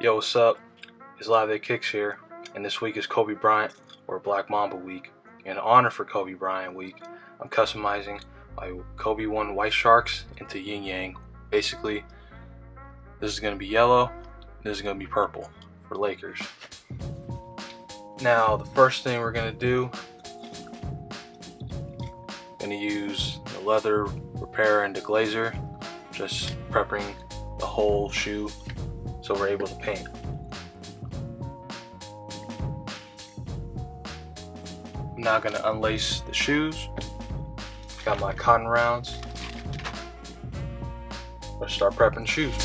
Yo, what's up? It's Live at Kicks here, and this week is Kobe Bryant or Black Mamba week. In honor for Kobe Bryant week, I'm customizing my Kobe 1 White Sharks into yin yang. Basically, this is going to be yellow, this is going to be purple for Lakers. Now, the first thing we're going to do, going to use the leather repair and deglazer, just prepping the whole shoe so we're able to paint. I'm now going to unlace the shoes. Got my cotton rounds. Let's start prepping the shoes.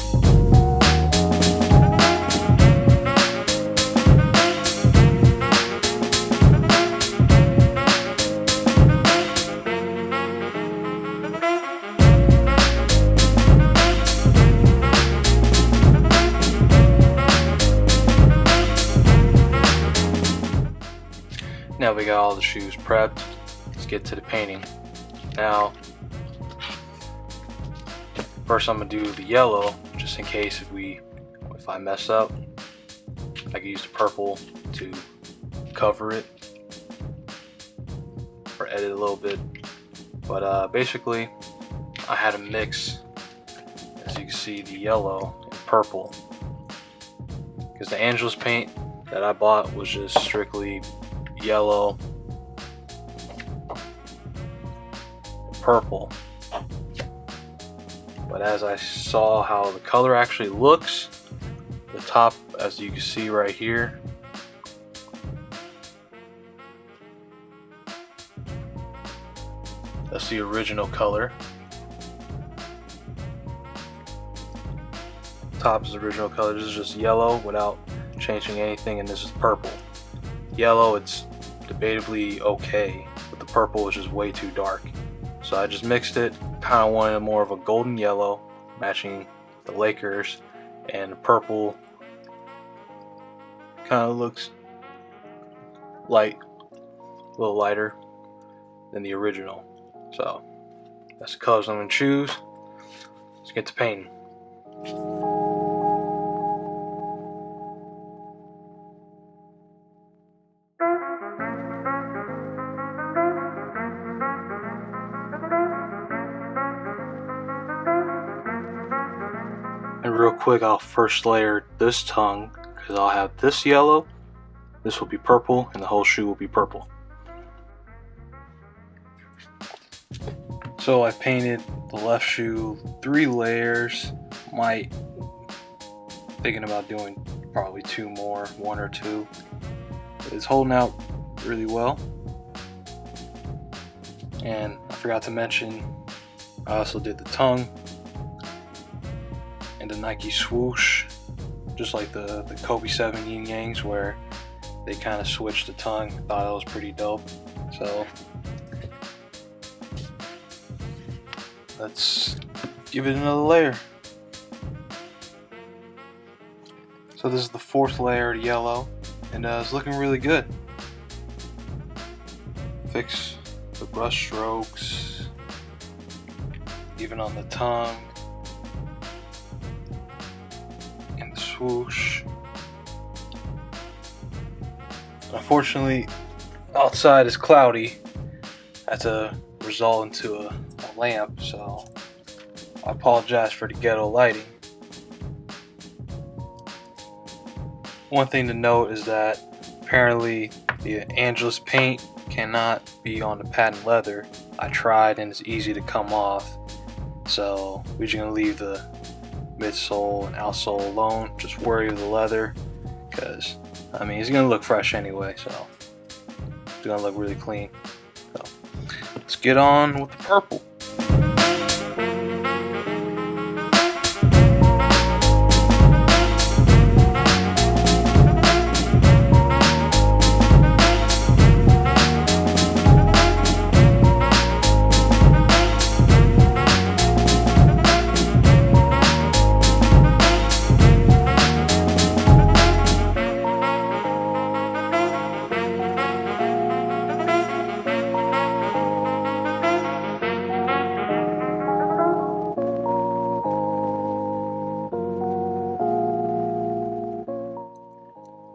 Now we got all the shoes prepped. Let's get to the painting. Now, first I'm gonna do the yellow, just in case if I mess up, I can use the purple to cover it or edit a little bit. But basically, I had to mix, as you can see, the yellow and purple, because the Angeles paint that I bought was just strictly yellow, purple. But as I saw how the color actually looks, the top, as you can see right here, that's the original color. Top is the original color. This is just yellow without changing anything, and this is purple. Yellow, it's debatably okay, but the purple is just way too dark. So I just mixed it, kind of wanted more of a golden yellow, matching the Lakers, and the purple kind of looks light, a little lighter than the original. So that's the colors I'm going to choose. Let's get to painting. And real quick, I'll first layer this tongue, because I'll have this yellow, this will be purple, and the whole shoe will be purple. So I painted the left shoe 3 layers. Thinking about doing probably 2 more, 1 or 2. It's holding out really well. And I forgot to mention, I also did the tongue and the Nike swoosh, just like the Kobe 7 yin yangs, where they kind of switched the tongue. Thought that was pretty dope. So let's give it another layer. So this is the 4th layer of yellow, and it's looking really good. Fix the brush strokes, even on the tongue and the swoosh. Unfortunately, outside is cloudy. I had to resolve into a lamp, so I apologize for the ghetto lighting. One thing to note is that apparently the Angeles paint cannot be on the patent leather. I tried and it's easy to come off, so we're just gonna leave the midsole and outsole alone. Just worry of the leather, because I mean it's gonna look fresh anyway, so it's gonna look really clean. So let's get on with the purple.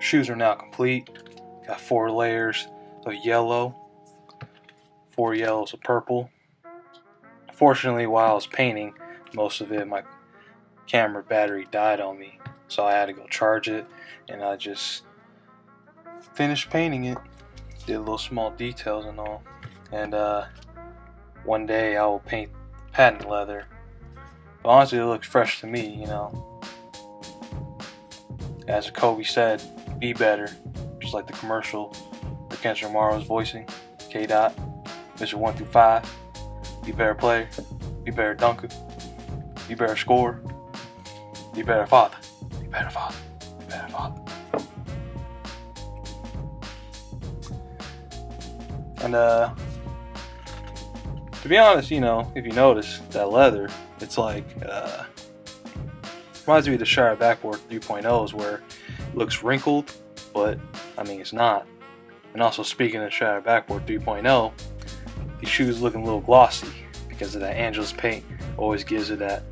Shoes are now complete. Got 4 layers of yellow, 4 yellows of purple. Fortunately, while I was painting most of it, my camera battery died on me, so I had to go charge it, and I just finished painting it. Did little small details and all. And one day I will paint patent leather. But honestly, it looks fresh to me, you know. As Kobe said, be better. Just like the commercial that Kendrick Lamar was voicing. K. Dot, Mr. 1 through 5. Be better player. Be better dunker. Be better scorer. Be better father. Be better father. Be better father. And to be honest, you know, if you notice that leather, it's like reminds me of the Shire Backboard 3.0s where it looks wrinkled, but I mean it's not. And also speaking of Shire Backboard 3.0, these shoes looking a little glossy because of that Angelus paint. Always gives it that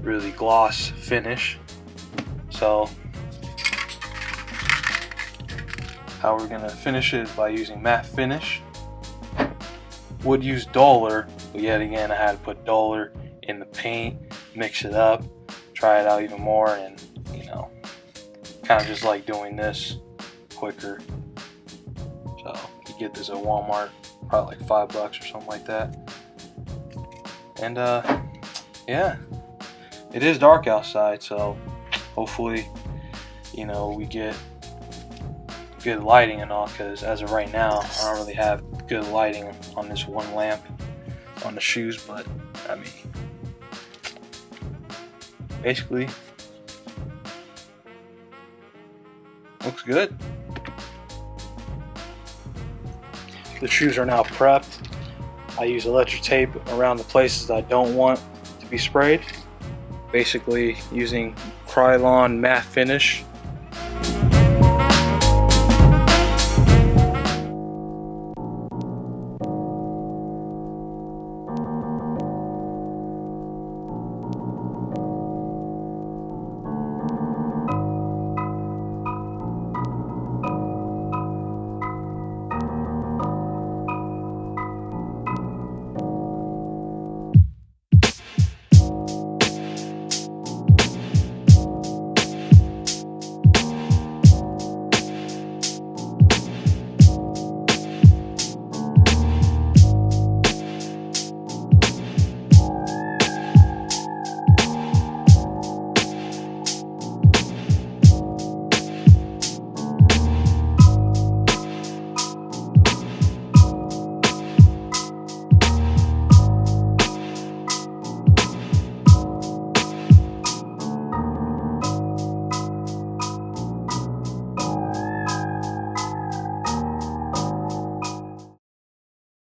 really gloss finish. So how we're gonna finish it is by using matte finish. Would use duller, but yet again I had to put duller in the paint, mix it up, try it out even more, and you know, kind of just like doing this quicker. So you get this at Walmart, probably like $5 or something like that. And yeah, it is dark outside, so hopefully, you know, we get good lighting and all, because as of right now I don't really have good lighting on this one lamp on the shoes, but I mean basically looks good. The shoes are now prepped. I use electric tape around the places I don't want to be sprayed, basically using Krylon matte finish